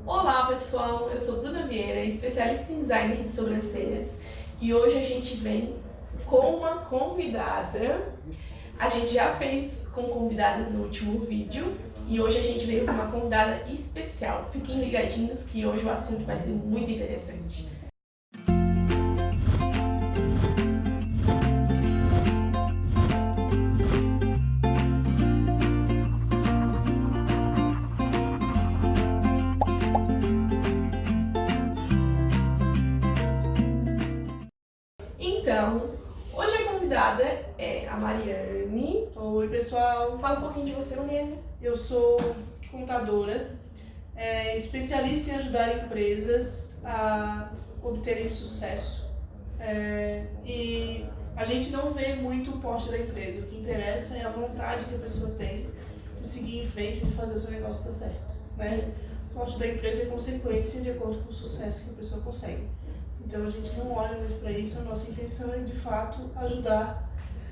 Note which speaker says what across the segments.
Speaker 1: Olá pessoal, eu sou Bruna Vieira, especialista em design de sobrancelhas, e hoje a gente vem com uma convidada. A gente já fez com convidadas no último vídeo e hoje a gente veio com uma convidada especial. Fiquem ligadinhos que hoje o assunto vai ser muito interessante. Então, hoje a convidada é a Mariane.
Speaker 2: Oi, pessoal.
Speaker 1: Fala um pouquinho de você, Mariane.
Speaker 2: Eu sou contadora, especialista em ajudar empresas a obterem sucesso. E a gente não vê muito o porte da empresa. O que interessa é a vontade que a pessoa tem de seguir em frente e de fazer o seu negócio dar certo, né? O porte da empresa é consequência de acordo com o sucesso que a pessoa consegue. Então a gente não olha muito para isso. A nossa intenção é de fato ajudar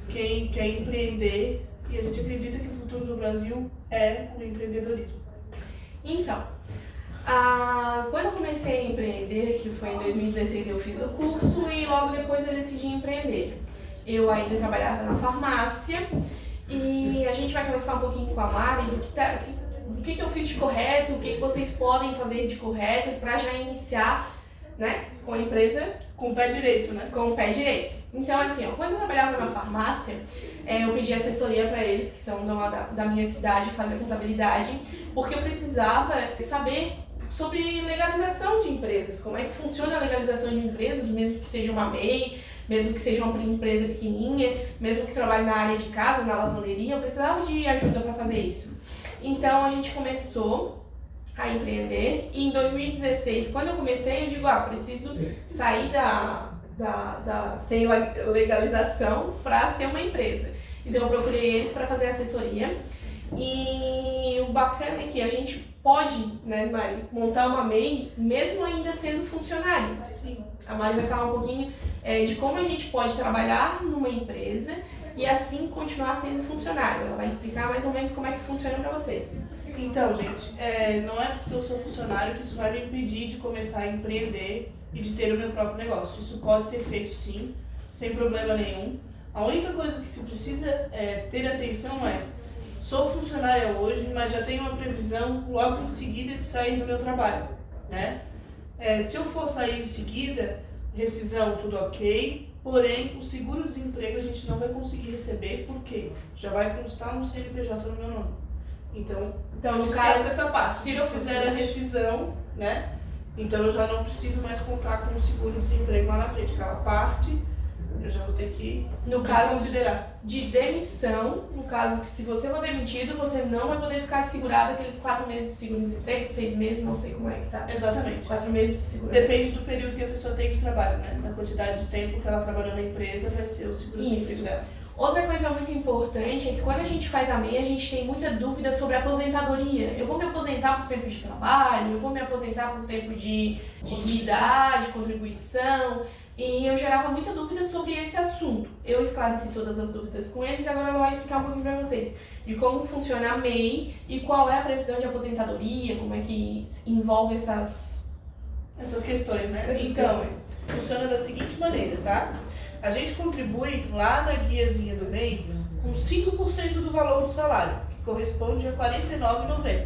Speaker 2: quem quer empreender, e a gente acredita que o futuro do Brasil é o empreendedorismo.
Speaker 1: Então, quando eu comecei a empreender, que foi em 2016, eu fiz o curso e logo depois eu decidi empreender. Eu ainda trabalhava na farmácia e a gente vai conversar um pouquinho com a Mari do que eu fiz de correto, o que vocês podem fazer de correto para já iniciar, né, com a empresa
Speaker 2: Com o pé direito, né?
Speaker 1: com o pé direito. Então, assim, quando eu trabalhava na farmácia, eu pedi assessoria para eles, que são da minha cidade, fazer contabilidade, porque eu precisava saber sobre legalização de empresas, como é que funciona a legalização de empresas, mesmo que seja uma MEI, mesmo que seja uma empresa pequenininha, mesmo que trabalhe na área de casa, na lavanderia, eu precisava de ajuda para fazer isso. Então, a gente começou a empreender, e em 2016, quando eu comecei, eu digo, preciso sair sem legalização para ser uma empresa. Então eu procurei eles para fazer assessoria, e o bacana é que a gente pode, né, Mari, montar uma MEI mesmo ainda sendo funcionário.
Speaker 2: Sim.
Speaker 1: A Mari vai falar um pouquinho de como a gente pode trabalhar numa empresa e assim continuar sendo funcionário. Ela vai explicar mais ou menos como é que funciona para vocês.
Speaker 2: Então, gente, não é porque eu sou funcionário que isso vai me impedir de começar a empreender e de ter o meu próprio negócio. Isso pode ser feito sim, sem problema nenhum. A única coisa que se precisa ter atenção sou funcionária hoje, mas já tenho uma previsão logo em seguida de sair do meu trabalho, né? Se eu for sair em seguida, rescisão, tudo ok, porém o seguro-desemprego a gente não vai conseguir receber, porque já vai constar um CNPJ no meu nome. Então no caso, essa parte. Se eu fizer a rescisão, né? Então eu já não preciso mais contar com o seguro-desemprego lá na frente. Aquela parte eu já vou ter que considerar.
Speaker 1: De demissão, no caso que se você for demitido, você não vai poder ficar segurado aqueles 4 meses de seguro-desemprego, 6 meses, não sei como é que tá.
Speaker 2: Exatamente.
Speaker 1: 4 meses de seguro.
Speaker 2: Depende do período que a pessoa tem de trabalho, né? Na quantidade de tempo que ela trabalhou na empresa, vai ser o seguro-desemprego dela.
Speaker 1: Outra coisa muito importante é que quando a gente faz a MEI, a gente tem muita dúvida sobre a aposentadoria. Eu vou me aposentar por tempo de trabalho, eu vou me aposentar por tempo de idade, contribuição, e eu gerava muita dúvida sobre esse assunto. Eu esclareci todas as dúvidas com eles e agora eu vou explicar um pouquinho para vocês de como funciona a MEI e qual é a previsão de aposentadoria, como é que envolve essas
Speaker 2: questões, né?
Speaker 1: Então,
Speaker 2: funciona da seguinte maneira, tá? A gente contribui lá na guiazinha do MEI com 5% do valor do salário, que corresponde a R$ 49,90,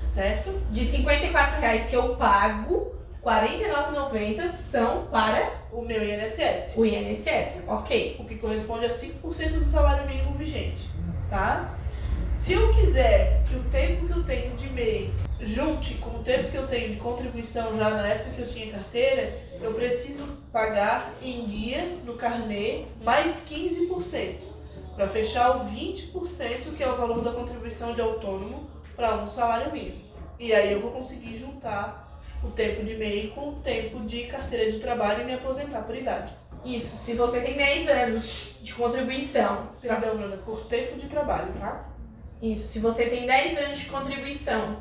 Speaker 2: certo?
Speaker 1: De R$ 54,00 que eu pago, R$ 49,90 são para
Speaker 2: o meu INSS.
Speaker 1: O INSS, ok.
Speaker 2: O que corresponde a 5% do salário mínimo vigente, tá? Se eu quiser que o tempo que eu tenho de MEI junte com o tempo que eu tenho de contribuição já na época que eu tinha carteira, eu preciso pagar em guia no carnê mais 15%, para fechar o 20%, que é o valor da contribuição de autônomo, para um salário mínimo. E aí eu vou conseguir juntar o tempo de MEI com o tempo de carteira de trabalho e me aposentar por idade.
Speaker 1: Isso, se você tem 10 anos de contribuição.
Speaker 2: Perdão, Bruna, por tempo de trabalho, tá?
Speaker 1: Isso, se você tem 10 anos de contribuição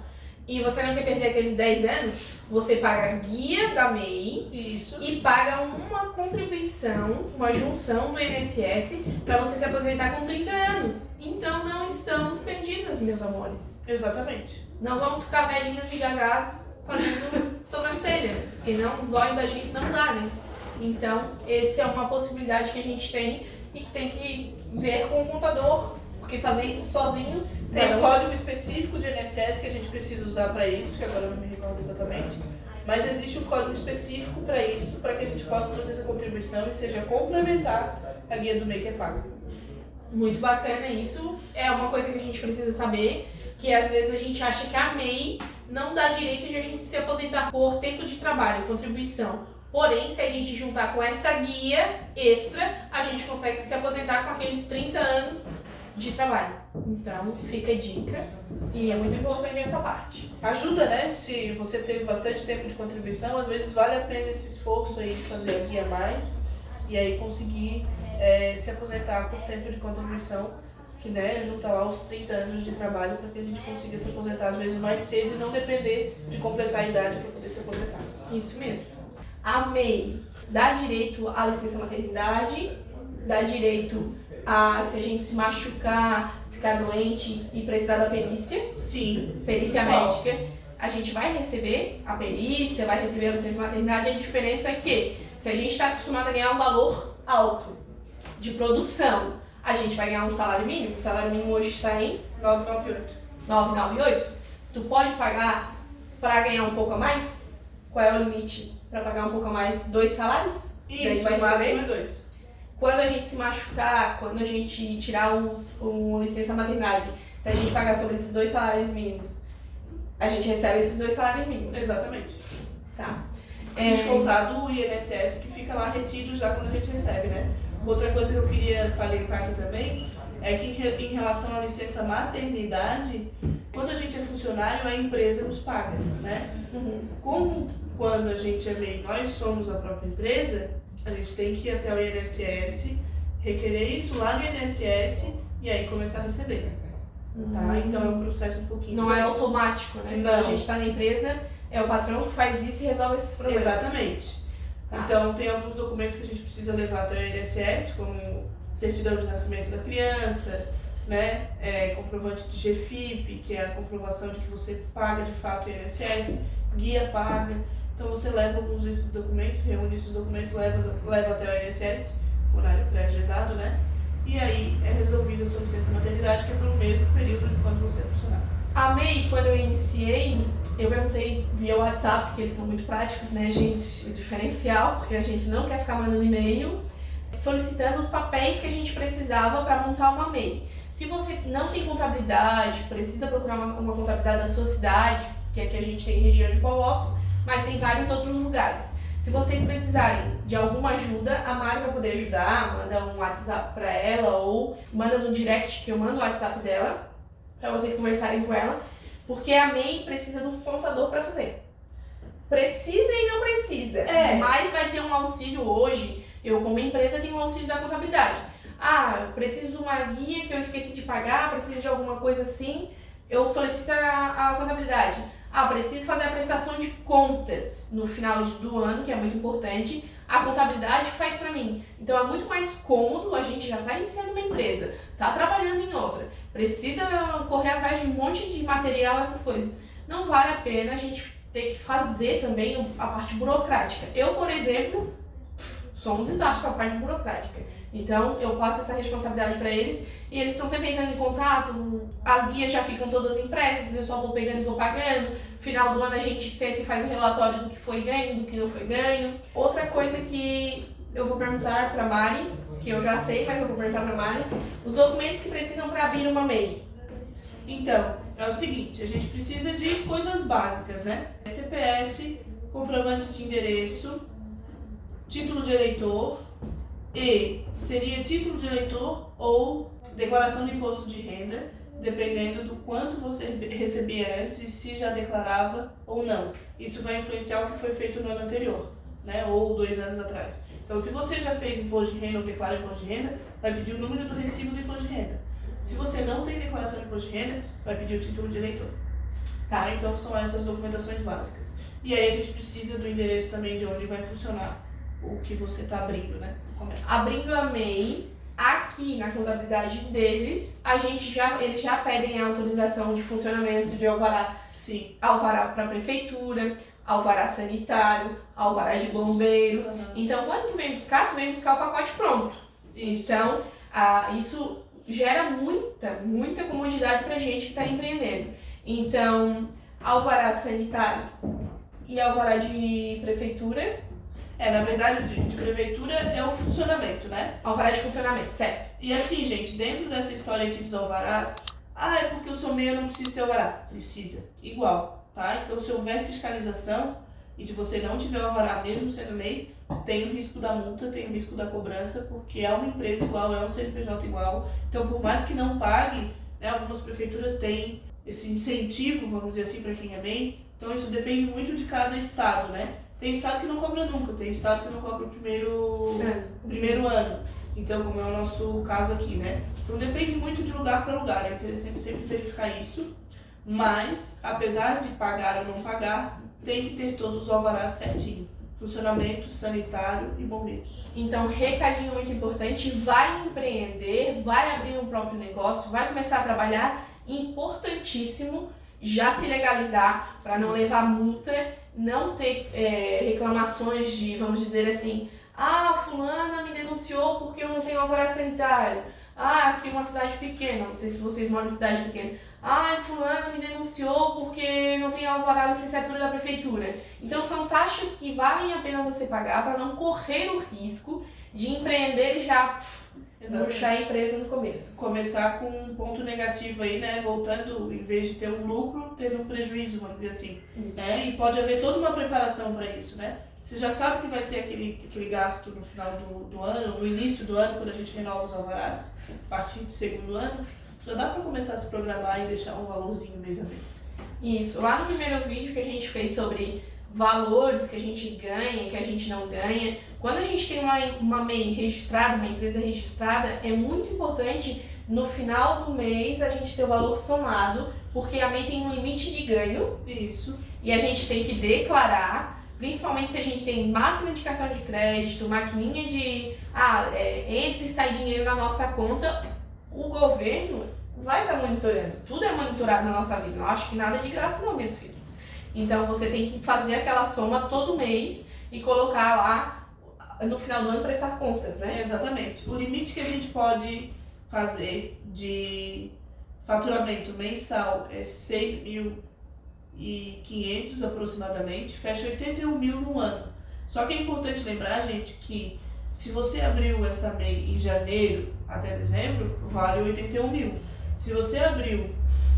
Speaker 1: e você não quer perder aqueles 10 anos, você paga a guia da MEI.
Speaker 2: Isso.
Speaker 1: E paga uma contribuição, uma junção do INSS para você se aposentar com 30 anos. Então não estamos perdidas, meus amores.
Speaker 2: Exatamente.
Speaker 1: Não vamos ficar velhinhas e gagás fazendo sobrancelha, porque não, os olhos da gente não dá, né? Então, essa é uma possibilidade que a gente tem e que tem que ver com o contador, porque fazer isso sozinho...
Speaker 2: Tem um código específico de INSS que a gente precisa usar para isso, que agora eu não me recordo exatamente, mas existe um código específico para isso, para que a gente possa fazer essa contribuição e seja complementar a guia do MEI que é paga.
Speaker 1: Muito bacana isso, é uma coisa que a gente precisa saber, que às vezes a gente acha que a MEI não dá direito de a gente se aposentar por tempo de trabalho, contribuição. Porém, se a gente juntar com essa guia extra, a gente consegue se aposentar com aqueles 30 anos de trabalho. Então, fica a dica e é muito importante essa parte.
Speaker 2: Ajuda, né? Se você teve bastante tempo de contribuição, às vezes vale a pena esse esforço aí de fazer a guia mais e aí conseguir se aposentar por tempo de contribuição, que né, junta lá os 30 anos de trabalho para que a gente consiga se aposentar às vezes mais cedo e não depender de completar a idade para poder se aposentar.
Speaker 1: Isso mesmo. A MEI dá direito à licença maternidade, dá direito a, se a gente se machucar, ficar doente e precisar da perícia.
Speaker 2: Sim.
Speaker 1: Perícia médica. A gente vai receber a perícia, vai receber a licença maternidade. A diferença é que, se a gente está acostumado a ganhar um valor alto de produção, a gente vai ganhar um salário mínimo. O salário mínimo hoje está em 998. Tu pode pagar para ganhar um pouco a mais? Qual é o limite para pagar um pouco a mais? 2 salários?
Speaker 2: Isso, o máximo é 2.
Speaker 1: Quando a gente se machucar, quando a gente tirar licença maternidade, se a gente pagar sobre esses 2 salários mínimos, a gente recebe esses 2 salários mínimos.
Speaker 2: Exatamente.
Speaker 1: Tá.
Speaker 2: Descontado o INSS que fica lá retido já quando a gente recebe, né? Outra coisa que eu queria salientar aqui também é que em relação à licença maternidade, quando a gente é funcionário, a empresa nos paga, né?
Speaker 1: Uhum.
Speaker 2: Como quando a gente é MEI, nós somos a própria empresa, a gente tem que ir até o INSS, requerer isso lá no INSS e aí começar a receber. Tá? Então é um processo um pouquinho
Speaker 1: Não
Speaker 2: diferente.
Speaker 1: é automático, né?
Speaker 2: Não.
Speaker 1: Quando a gente está na empresa, é o patrão que faz isso e resolve esses problemas.
Speaker 2: Exatamente.
Speaker 1: Tá.
Speaker 2: Então tem alguns documentos que a gente precisa levar até o INSS, como certidão de nascimento da criança, né? Comprovante de GFIP, que é a comprovação de que você paga de fato o INSS, guia paga. Então você leva alguns desses documentos, reúne esses documentos, leva até o INSS, horário pré-agendado, né? E aí é resolvida a sua licença maternidade, que é pelo mesmo período de quando você é funcionário.
Speaker 1: A MEI, quando eu iniciei, eu perguntei via WhatsApp, porque eles são muito práticos, né, gente? O diferencial, porque a gente não quer ficar mandando e-mail, solicitando os papéis que a gente precisava para montar uma MEI. Se você não tem contabilidade, precisa procurar uma contabilidade da sua cidade, que aqui a gente tem região de Paulo, mas tem vários outros lugares. Se vocês precisarem de alguma ajuda, a Mari vai poder ajudar, manda um WhatsApp para ela ou manda no direct que eu mando o WhatsApp dela para vocês conversarem com ela, porque a MEI precisa de um contador para fazer. Precisa e não precisa, mas vai ter um auxílio hoje. Eu, como empresa, tenho um auxílio da contabilidade. Ah, preciso de uma guia que eu esqueci de pagar, preciso de alguma coisa assim, eu solicito a contabilidade. Ah, preciso fazer a prestação de contas no final do ano, que é muito importante. A contabilidade faz para mim. Então é muito mais cômodo, a gente já está iniciando uma empresa, está trabalhando em outra, precisa correr atrás de um monte de material, essas coisas. Não vale a pena a gente ter que fazer também a parte burocrática. Eu, por exemplo, sou um desastre com a parte burocrática. Então eu passo essa responsabilidade para eles e eles estão sempre entrando em contato, as guias já ficam todas impressas, eu só vou pegando e vou pagando. Final do ano a gente senta e faz um relatório do que foi ganho, do que não foi ganho. Outra coisa que eu vou perguntar para Mari, que eu já sei, mas eu vou perguntar para Mari, os documentos que precisam para abrir uma MEI.
Speaker 2: Então, é o seguinte, a gente precisa de coisas básicas, né? CPF, comprovante de endereço, título de eleitor, e seria título de eleitor ou declaração de imposto de renda, dependendo do quanto você recebia antes e se já declarava ou não. Isso vai influenciar o que foi feito no ano anterior, né? Ou 2 anos atrás. Então, se você já fez imposto de renda ou declara imposto de renda, vai pedir o número do recibo do imposto de renda. Se você não tem declaração de imposto de renda, vai pedir o título de eleitor. Tá? Então, são essas documentações básicas. E aí a gente precisa do endereço também de onde vai funcionar o que você está abrindo, né? No comércio.
Speaker 1: Abrindo a MEI, aqui aqui na contabilidade deles, eles já pedem a autorização de funcionamento de alvará.
Speaker 2: Sim.
Speaker 1: Alvará para a prefeitura, alvará sanitário, alvará de bombeiros. Então, quando tu vem buscar o pacote pronto. Então, isso gera muita comodidade pra gente que está empreendendo. Então, alvará sanitário e alvará de prefeitura.
Speaker 2: Na verdade, de prefeitura é o funcionamento, né?
Speaker 1: Alvará de funcionamento, certo.
Speaker 2: E assim, gente, dentro dessa história aqui dos alvarás, é porque eu sou MEI, eu não preciso ter alvará. Precisa, igual, tá? Então, se houver fiscalização e se você não tiver o alvará mesmo sendo MEI, tem o risco da multa, tem o risco da cobrança, porque é uma empresa igual, é um CNPJ igual. Então, por mais que não pague, né, algumas prefeituras têm esse incentivo, vamos dizer assim, para quem é MEI. Então, isso depende muito de cada estado, né? Tem estado que não cobra nunca, tem estado que não cobra o primeiro ano. Então, como é o nosso caso aqui, né? Então, depende muito de lugar para lugar. É interessante sempre verificar isso. Mas, apesar de pagar ou não pagar, tem que ter todos os alvarás certinho. Funcionamento, sanitário e bombeiros.
Speaker 1: Então, recadinho muito importante, vai empreender, vai abrir um próprio negócio, vai começar a trabalhar, importantíssimo já se legalizar para não levar multa, não ter reclamações de, vamos dizer assim, fulana me denunciou porque eu não tenho alvará sanitário. Aqui é uma cidade pequena, não sei se vocês moram em cidade pequena. Fulana me denunciou porque não tem alvará licenciatura da prefeitura. Então são taxas que valem a pena você pagar para não correr o risco de empreender e já murchar a empresa no começo.
Speaker 2: Começar com um ponto negativo aí, né? Voltando, em vez de ter um lucro, ter um prejuízo, vamos dizer assim. E pode haver toda uma preparação para isso, né? Você já sabe que vai ter aquele gasto no final do ano, no início do ano, quando a gente renova os alvarás, a partir do segundo ano, já dá para começar a se programar e deixar um valorzinho mês a mês.
Speaker 1: Isso. Lá no primeiro vídeo que a gente fez sobre valores que a gente ganha, que a gente não ganha, quando a gente tem uma MEI registrada, uma empresa registrada, é muito importante no final do mês a gente ter o valor somado, porque a MEI tem um limite de ganho.
Speaker 2: Isso.
Speaker 1: E a gente tem que declarar, principalmente se a gente tem máquina de cartão de crédito, maquininha de entra e sai dinheiro na nossa conta, o governo vai estar monitorando. Tudo é monitorado na nossa vida. Não acho que nada é de graça não, minhas filhas. Então você tem que fazer aquela soma todo mês e colocar lá no final do ano prestar contas, né?
Speaker 2: Exatamente. O limite que a gente pode fazer de faturamento mensal é 6.500 aproximadamente, fecha 81 mil no ano. Só que é importante lembrar, gente, que se você abriu essa MEI em janeiro até dezembro, vale 81 mil. Se você abriu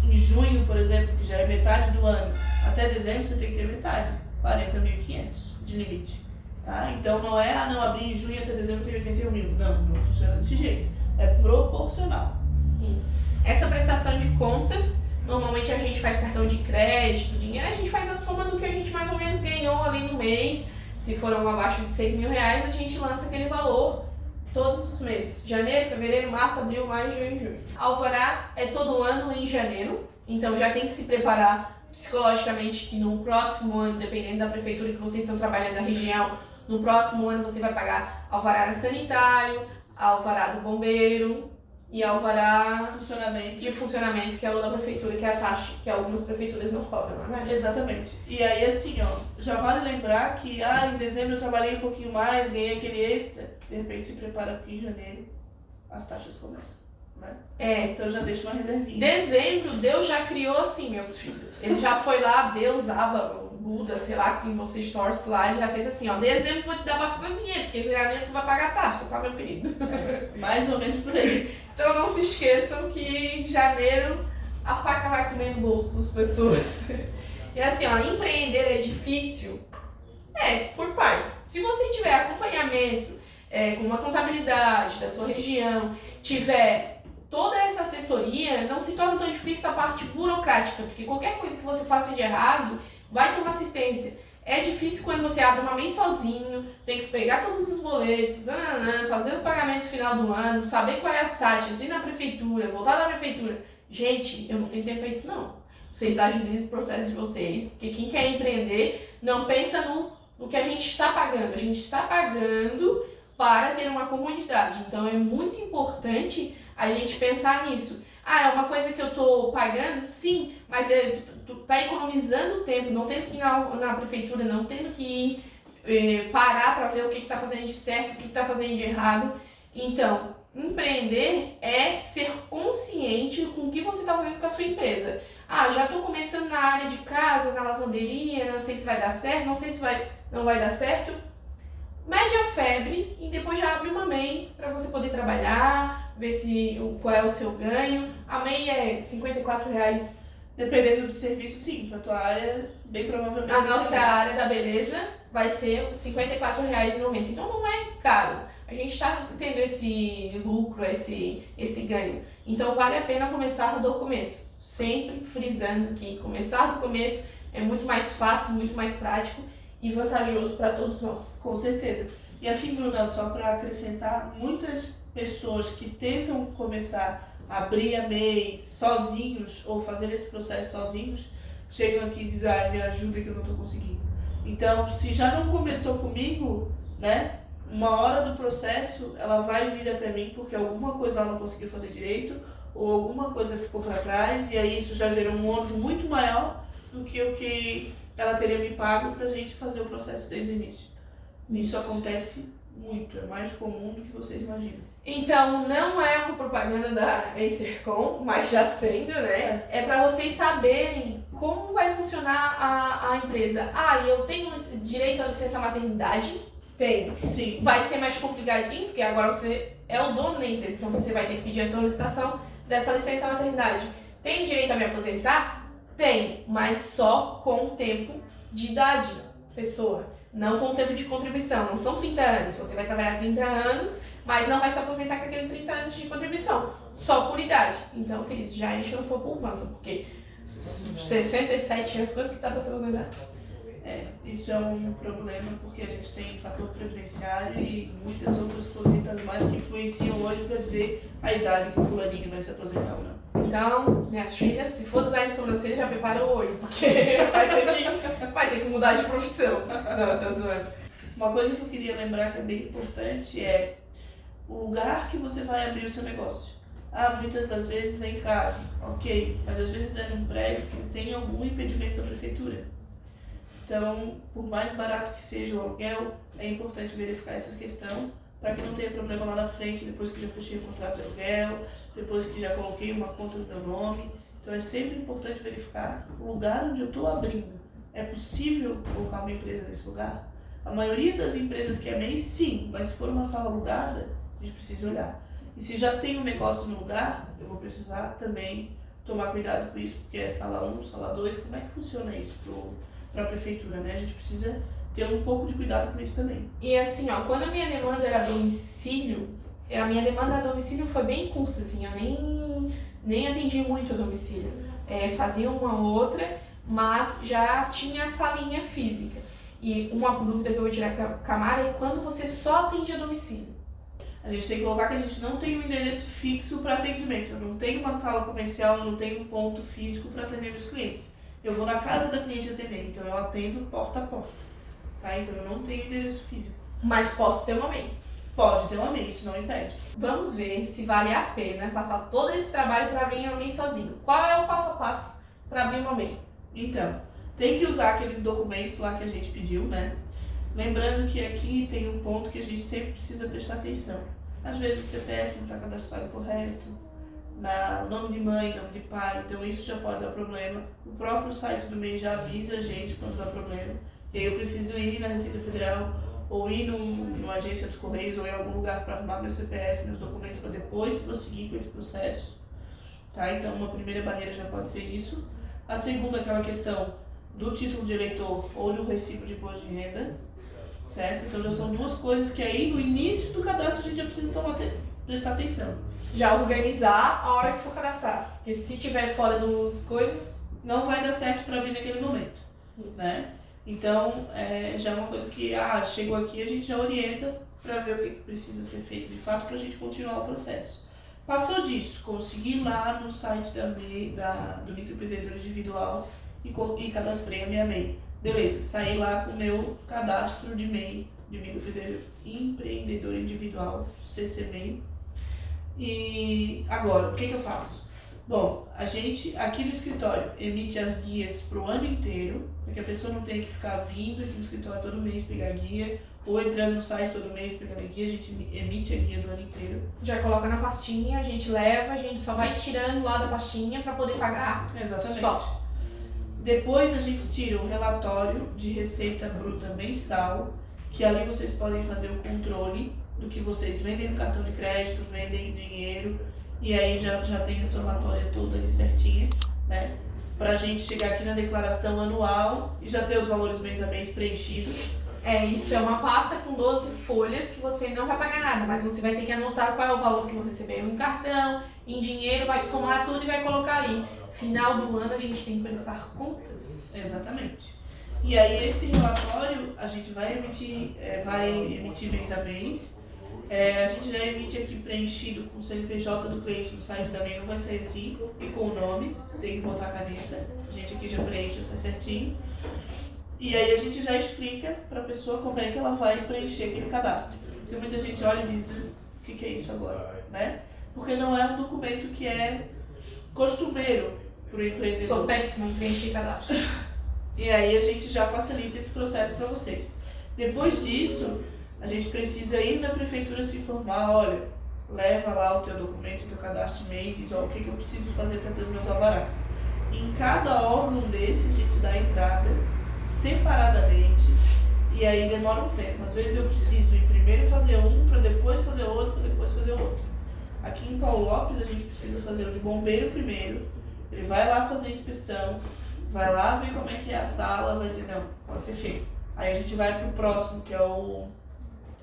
Speaker 2: em junho, por exemplo, que já é metade do ano, até dezembro você tem que ter metade, 40.500 de limite. Tá? Então não é, não abrir em junho até dezembro tem 81 mil. Não funciona desse jeito. É proporcional.
Speaker 1: Isso. Essa prestação de contas, normalmente a gente faz cartão de crédito, dinheiro, a gente faz a soma do que a gente mais ou menos ganhou ali no mês. Se foram abaixo de 6 mil reais, a gente lança aquele valor todos os meses. Janeiro, fevereiro, março, abril, maio, junho e julho. Alvará é todo ano em janeiro, então já tem que se preparar psicologicamente que no próximo ano, dependendo da prefeitura que vocês estão trabalhando na região, no próximo ano você vai pagar alvará sanitário, alvará do bombeiro e alvará de funcionamento, que é o da prefeitura, que é a taxa que algumas prefeituras não cobram, não é?
Speaker 2: Exatamente. E aí assim, já vale lembrar que em dezembro eu trabalhei um pouquinho mais, ganhei aquele extra, de repente se prepara porque em janeiro as taxas começam. Né? Então já deixa uma reservinha.
Speaker 1: Dezembro, Deus já criou assim, meus filhos. Ele já foi lá, Deus, Abba, Buda, sei lá, quem vocês torcem lá, e já fez assim, dezembro vou te dar bastante dinheiro, porque em janeiro tu vai pagar a taxa, tá, meu querido?
Speaker 2: Mais ou menos por aí.
Speaker 1: Então não se esqueçam que em janeiro a faca vai comer no bolso das pessoas. E assim, empreender é difícil? Por partes. Se você tiver acompanhamento com uma contabilidade da sua região, tiver toda essa assessoria, não se torna tão difícil a parte burocrática, porque qualquer coisa que você faça de errado vai ter uma assistência. É difícil quando você abre uma MEI sozinho, tem que pegar todos os boletos, fazer os pagamentos no final do ano, saber quais as taxas, ir na prefeitura, voltar da prefeitura. Gente, eu não tenho tempo para isso não. Vocês agilizem o processo de vocês, porque quem quer empreender não pensa no que a gente está pagando. A gente está pagando para ter uma comodidade. Então é muito importante a gente pensar nisso. Ah, é uma coisa que eu tô pagando? Sim, mas tu tá economizando tempo, não tendo que ir na prefeitura, não tendo que ir parar para ver o que tá fazendo de certo, o que tá fazendo de errado. Então, empreender é ser consciente com o que você está fazendo com a sua empresa. Ah, já estou começando na área de casa, na lavanderia, não sei se vai dar certo, não sei se não vai dar certo. Mede a febre e depois já abre uma MEI para você poder trabalhar, ver qual é o seu ganho. A MEI é R$54.
Speaker 2: Dependendo do serviço, sim. Pra tua área, bem provavelmente.
Speaker 1: A nossa área da beleza vai ser R$54,90. Então não é caro. A gente está tendo esse lucro, esse ganho. Então vale a pena começar do começo. Sempre frisando que começar do começo é muito mais fácil, muito mais prático e vantajoso para todos nós.
Speaker 2: Com certeza. E assim, Bruna, só para acrescentar, muitas pessoas que tentam começar a abrir a MEI sozinhos ou fazer esse processo sozinhos, chegam aqui e dizem, me ajuda que eu não estou conseguindo. Então, se já não começou comigo, né? Uma hora do processo, ela vai vir até mim porque alguma coisa ela não conseguiu fazer direito ou alguma coisa ficou para trás e aí isso já gerou um ônus muito maior do que o que ela teria me pago pra gente fazer o processo desde o início. Isso acontece muito, é mais comum do que vocês imaginam.
Speaker 1: Então, não é uma propaganda da Acercom, mas já sendo, né? É para vocês saberem como vai funcionar a empresa. Ah, e eu tenho direito à licença maternidade? Tenho.
Speaker 2: Sim.
Speaker 1: Vai ser mais complicadinho, porque agora você é o dono da empresa, então você vai ter que pedir a solicitação dessa licença maternidade. Tem direito a me aposentar? Tem, mas só com o tempo de idade da pessoa, não com o tempo de contribuição. Não são 30 anos, você vai trabalhar 30 anos, mas não vai se aposentar com aquele 30 anos de contribuição, só por idade. Então, querido, já enche a sua poupança, porque 67 anos, quanto que tá para se aposentar?
Speaker 2: Isso é um problema porque a gente tem fator previdenciário e muitas outras cositas mais que influenciam hoje para dizer a idade que o fulaninho vai se aposentar ou não.
Speaker 1: Então, minhas filhas, se for design de sobrancelha, já prepara o olho, porque vai ter que mudar de profissão. Não, tô zoando.
Speaker 2: Uma coisa que eu queria lembrar que é bem importante é o lugar que você vai abrir o seu negócio. Muitas das vezes é em casa, ok, mas às vezes é num prédio que tem algum impedimento da prefeitura. Então, por mais barato que seja o aluguel, é importante verificar essa questão para que não tenha problema lá na frente, depois que já fechei o contrato de aluguel, depois que já coloquei uma conta no meu nome. Então é sempre importante verificar o lugar onde eu estou abrindo. É possível colocar uma empresa nesse lugar? A maioria das empresas que é MEI, sim, mas se for uma sala alugada, a gente precisa olhar. E se já tem um negócio no lugar, eu vou precisar também tomar cuidado com isso, porque é sala 1, sala 2, como é que funciona isso para a prefeitura, né? A gente precisa ter um pouco de cuidado com isso também.
Speaker 1: E assim, quando a minha demanda era domicílio, a minha demanda a domicílio foi bem curta, assim, eu nem atendi muito a domicílio. Fazia uma ou outra, mas já tinha a salinha física. E uma dúvida que eu vou tirar com a Camara é quando você só atende a domicílio.
Speaker 2: A gente tem que colocar que a gente não tem um endereço fixo para atendimento. Eu não tenho uma sala comercial, eu não tenho um ponto físico para atender meus clientes. Eu vou na casa da cliente atender, então eu atendo porta a porta. Tá? Então eu não tenho endereço físico.
Speaker 1: Mas posso ter uma MEI.
Speaker 2: Pode ter uma MEI, isso não impede.
Speaker 1: Vamos ver se vale a pena passar todo esse trabalho para abrir uma MEI sozinho. Qual é o passo a passo para abrir uma MEI?
Speaker 2: Então, tem que usar aqueles documentos lá que a gente pediu, né? Lembrando que aqui tem um ponto que a gente sempre precisa prestar atenção. Às vezes o CPF não está cadastrado correto, nome de mãe, nome de pai, então isso já pode dar problema. O próprio site do MEI já avisa a gente quando dá problema. E aí eu preciso ir na Receita Federal ou ir numa agência dos Correios ou em algum lugar para arrumar meu CPF, meus documentos para depois prosseguir com esse processo. Tá? Então uma primeira barreira já pode ser isso. A segunda, aquela questão do título de eleitor ou de um recibo de imposto de renda, certo? Então já são duas coisas que aí no início do cadastro a gente já precisa prestar atenção.
Speaker 1: Já organizar a hora que for cadastrar, porque se tiver fora das coisas,
Speaker 2: não vai dar certo para abrir naquele momento, né? Então já é uma coisa que chegou aqui, a gente já orienta para ver o que precisa ser feito de fato para a gente continuar o processo. Passou disso, consegui lá no site da MEI, do microempreendedor individual e cadastrei a minha MEI. Beleza, saí lá com o meu cadastro de MEI de microempreendedor individual, CCMEI. E agora, o que eu faço? Bom, a gente aqui no escritório emite as guias para o ano inteiro, para que a pessoa não tenha que ficar vindo aqui no escritório todo mês pegar guia, ou entrando no site todo mês pegando a guia, a gente emite a guia do ano inteiro.
Speaker 1: Já coloca na pastinha, a gente leva, a gente só vai tirando lá da pastinha para poder pagar.
Speaker 2: Exatamente.
Speaker 1: Só.
Speaker 2: Depois a gente tira um relatório de receita bruta mensal, que ali vocês podem fazer o controle do que vocês vendem no cartão de crédito, vendem em dinheiro, e aí já tem a somatória toda ali certinha, né? Pra gente chegar aqui na declaração anual e já ter os valores mês a mês preenchidos.
Speaker 1: Isso é uma pasta com 12 folhas que você não vai pagar nada, mas você vai ter que anotar qual é o valor que você recebeu em cartão, em dinheiro, vai somar tudo e vai colocar ali. Final do ano a gente tem que prestar contas.
Speaker 2: Exatamente. E aí esse relatório a gente vai emitir mês a mês. A gente já emite aqui preenchido com o CNPJ do cliente no site também, não vai sair assim, e com o nome, tem que botar a caneta, a gente aqui já preenche, sai certinho. E aí a gente já explica para a pessoa como é que ela vai preencher aquele cadastro. Porque muita gente olha e diz, o que é isso agora, né? Porque não é um documento que é costumeiro para o empreendedor.
Speaker 1: Sou péssima em preencher cadastro.
Speaker 2: E aí a gente já facilita esse processo para vocês. Depois disso, a gente precisa ir na prefeitura se informar, olha, leva lá o teu documento, o teu cadastro de e-mail, diz, ó, o que eu preciso fazer para ter os meus alvarás. Em cada órgão desse, a gente dá entrada separadamente, e aí demora um tempo. Às vezes eu preciso ir primeiro fazer um, para depois fazer outro, para depois fazer outro. Aqui em Paulo Lopes, a gente precisa fazer o de bombeiro primeiro, ele vai lá fazer a inspeção, vai lá ver como é que é a sala, vai dizer, não, pode ser feito. Aí a gente vai para o próximo, que é o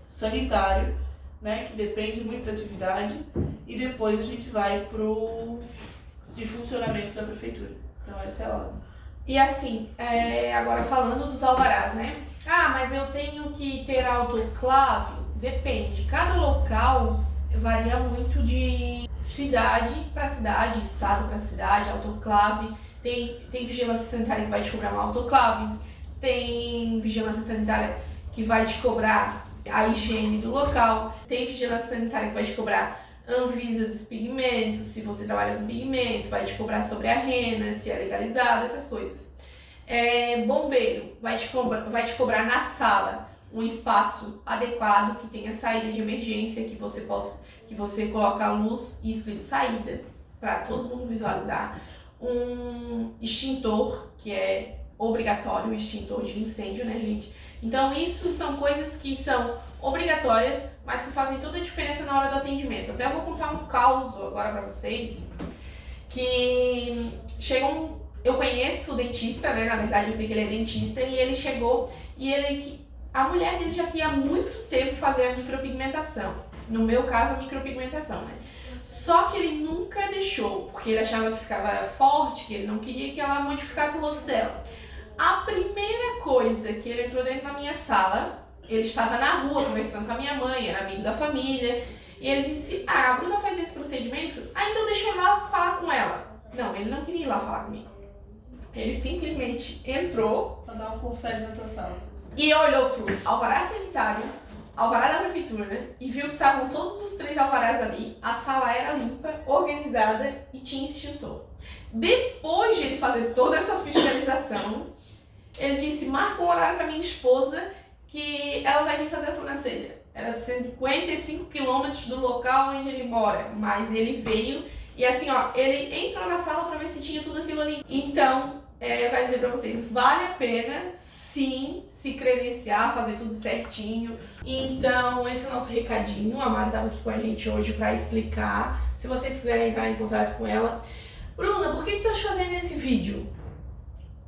Speaker 2: sanitário, né, que depende muito da atividade, e depois a gente vai pro de funcionamento da prefeitura. Então essa é a ordem.
Speaker 1: E assim, agora falando dos alvarás, né? Ah, mas eu tenho que ter autoclave? Depende. Cada local varia muito de cidade para cidade, estado para cidade, autoclave. Tem vigilância sanitária que vai te cobrar uma autoclave, tem vigilância sanitária que vai te cobrar a higiene do local, tem vigilância sanitária que vai te cobrar Anvisa dos pigmentos, se você trabalha com pigmento, vai te cobrar sobre a rena, se é legalizado, essas coisas. Bombeiro vai te cobrar na sala um espaço adequado, que tenha saída de emergência, que você coloca a luz e escrito saída, para todo mundo visualizar. Um extintor, que é obrigatório, o extintor de incêndio, né, gente? Então, isso são coisas que são obrigatórias, mas que fazem toda a diferença na hora do atendimento. Até eu vou contar um caos agora pra vocês, que eu conheço o dentista, né, na verdade eu sei que ele é dentista, e ele chegou, a mulher dele já queria há muito tempo fazer a micropigmentação. No meu caso, a micropigmentação, né? Só que ele nunca deixou, porque ele achava que ficava forte, que ele não queria que ela modificasse o rosto dela. A primeira coisa que ele entrou dentro da minha sala, ele estava na rua conversando com a minha mãe, era amigo da família, e ele disse, a Bruna faz esse procedimento? Então deixa eu ir lá falar com ela. Não, ele não queria ir lá falar comigo. Ele simplesmente entrou,
Speaker 2: Pra dar um confere na tua sala.
Speaker 1: E olhou pro alvará sanitário, alvará da prefeitura, e viu que estavam todos os 3 alvarás ali, a sala era limpa, organizada e tinha extintor. Depois de ele fazer toda essa fiscalização, ele disse, marca um horário para minha esposa que ela vai vir fazer a sobrancelha. Era 55 quilômetros do local onde ele mora, mas ele veio e assim, ó, ele entrou na sala para ver se tinha tudo aquilo ali. Então, eu quero dizer para vocês, vale a pena sim se credenciar, fazer tudo certinho. Então, esse é o nosso recadinho. A Mari estava aqui com a gente hoje para explicar. Se vocês quiserem entrar em contato com ela. Bruna, por que tu estás fazendo esse vídeo?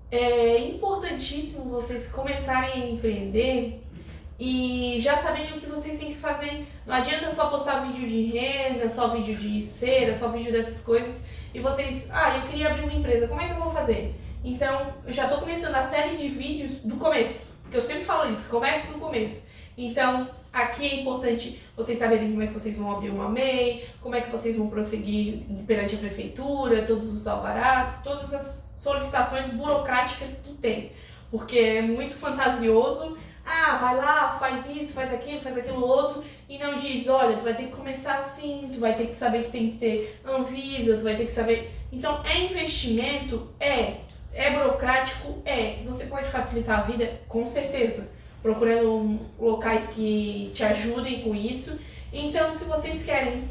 Speaker 1: É importantíssimo vocês começarem a empreender e já saberem o que vocês têm que fazer. Não adianta só postar vídeo de renda, só vídeo de cera, só vídeo dessas coisas e vocês, eu queria abrir uma empresa, como é que eu vou fazer? Então, eu já estou começando a série de vídeos do começo, porque eu sempre falo isso, comece do começo. Então, aqui é importante vocês saberem como é que vocês vão abrir uma MEI, como é que vocês vão prosseguir perante a prefeitura, todos os alvarás, todas as solicitações burocráticas que tem. Porque é muito fantasioso. vai lá, faz isso, faz aquilo outro, e não diz, olha, tu vai ter que começar assim, tu vai ter que saber que tem que ter Anvisa, tu vai ter que saber... Então, é investimento? É burocrático? Você pode facilitar a vida? Com certeza. Procurando locais que te ajudem com isso. Então, se vocês querem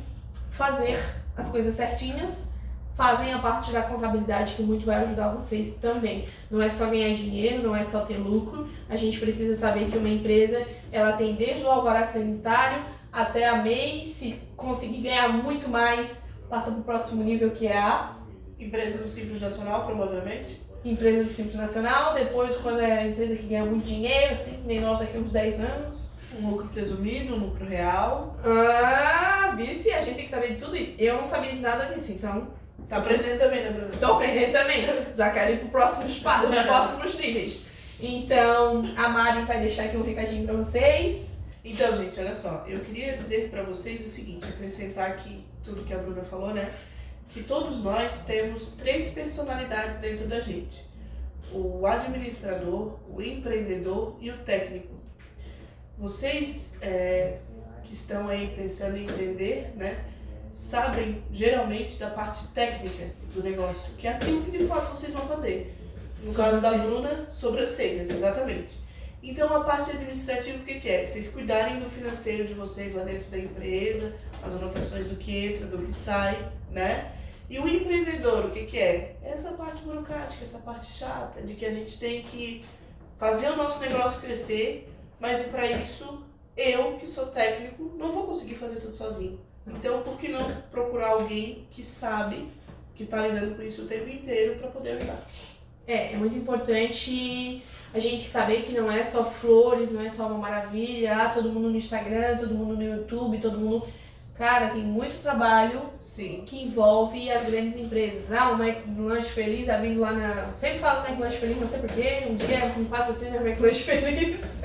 Speaker 1: fazer as coisas certinhas, fazem a parte da contabilidade, que muito vai ajudar vocês também. Não é só ganhar dinheiro, não é só ter lucro. A gente precisa saber que uma empresa, ela tem desde o alvará sanitário até a MEI. Se conseguir ganhar muito mais, passa para o próximo nível, que é a
Speaker 2: empresa do Simples Nacional, provavelmente.
Speaker 1: Empresa do Simples Nacional. Depois, quando é a empresa que ganha muito dinheiro, assim, nem nós daqui a uns 10 anos.
Speaker 2: Um lucro presumido, um lucro real.
Speaker 1: Vice, a gente tem que saber de tudo isso. Eu não sabia de nada disso, então...
Speaker 2: Tá aprendendo também, né, Bruna?
Speaker 1: Tô aprendendo também. Já quero ir pro próximos níveis. Então, a Mari vai deixar aqui um recadinho pra vocês.
Speaker 2: Então, gente, olha só. Eu queria dizer pra vocês o seguinte, acrescentar aqui tudo que a Bruna falou, né? Que todos nós temos 3 personalidades dentro da gente. O administrador, o empreendedor e o técnico. Vocês que estão aí pensando em empreender, né? Sabem geralmente da parte técnica do negócio, que é aquilo que de fato vocês vão fazer. No caso da Bruna, sobrancelhas, exatamente. Então a parte administrativa, o que é? Vocês cuidarem do financeiro de vocês lá dentro da empresa, as anotações do que entra, do que sai, né? E o empreendedor, o que é? Essa parte burocrática, essa parte chata, de que a gente tem que fazer o nosso negócio crescer, mas para isso, eu que sou técnico, não vou conseguir fazer tudo sozinho. Então, por que não procurar alguém que sabe, que está lidando com isso o tempo inteiro para poder ajudar?
Speaker 1: É muito importante a gente saber que não é só flores, não é só uma maravilha, todo mundo no Instagram, todo mundo no YouTube, todo mundo... Cara, tem muito trabalho
Speaker 2: Sim.
Speaker 1: Que envolve as grandes empresas. O McLanche Feliz abrindo lá na... Sempre falo do McLanche Feliz, não sei porquê, um dia um patrocínio é McLanche Feliz.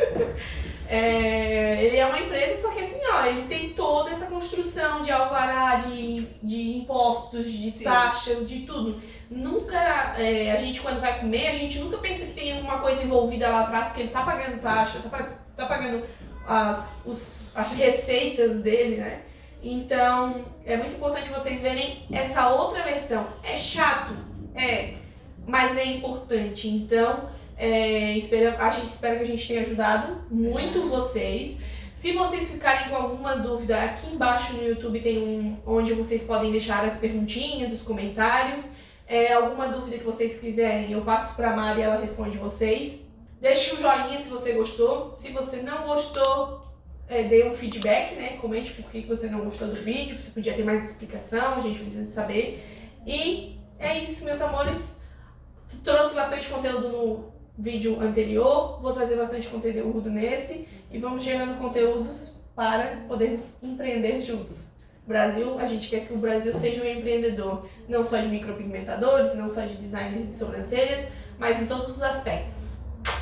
Speaker 1: Ele é uma empresa, só que assim, ele tem toda essa construção de alvará, de impostos, de Sim. taxas, de tudo. Nunca, a gente quando vai comer, a gente nunca pensa que tem alguma coisa envolvida lá atrás, que ele tá pagando taxa, tá pagando as receitas dele, né? Então, é muito importante vocês verem essa outra versão. É chato? Mas é importante. Então, a gente espera que a gente tenha ajudado muito vocês. Se vocês ficarem com alguma dúvida, aqui embaixo no YouTube tem onde vocês podem deixar as perguntinhas, os comentários. Alguma dúvida que vocês quiserem, eu passo para a Mari e ela responde vocês. Deixe um joinha se você gostou. Se você não gostou, dê um feedback, né? Comente por que você não gostou do vídeo, se podia ter mais explicação, a gente precisa saber. E é isso, meus amores. Trouxe bastante conteúdo no vídeo anterior, vou trazer bastante conteúdo nesse e vamos gerando conteúdos para podermos empreender juntos. Brasil, a gente quer que o Brasil seja um empreendedor, não só de micropigmentadores, não só de design de sobrancelhas, mas em todos os aspectos.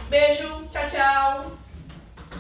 Speaker 1: Beijo, tchau, tchau!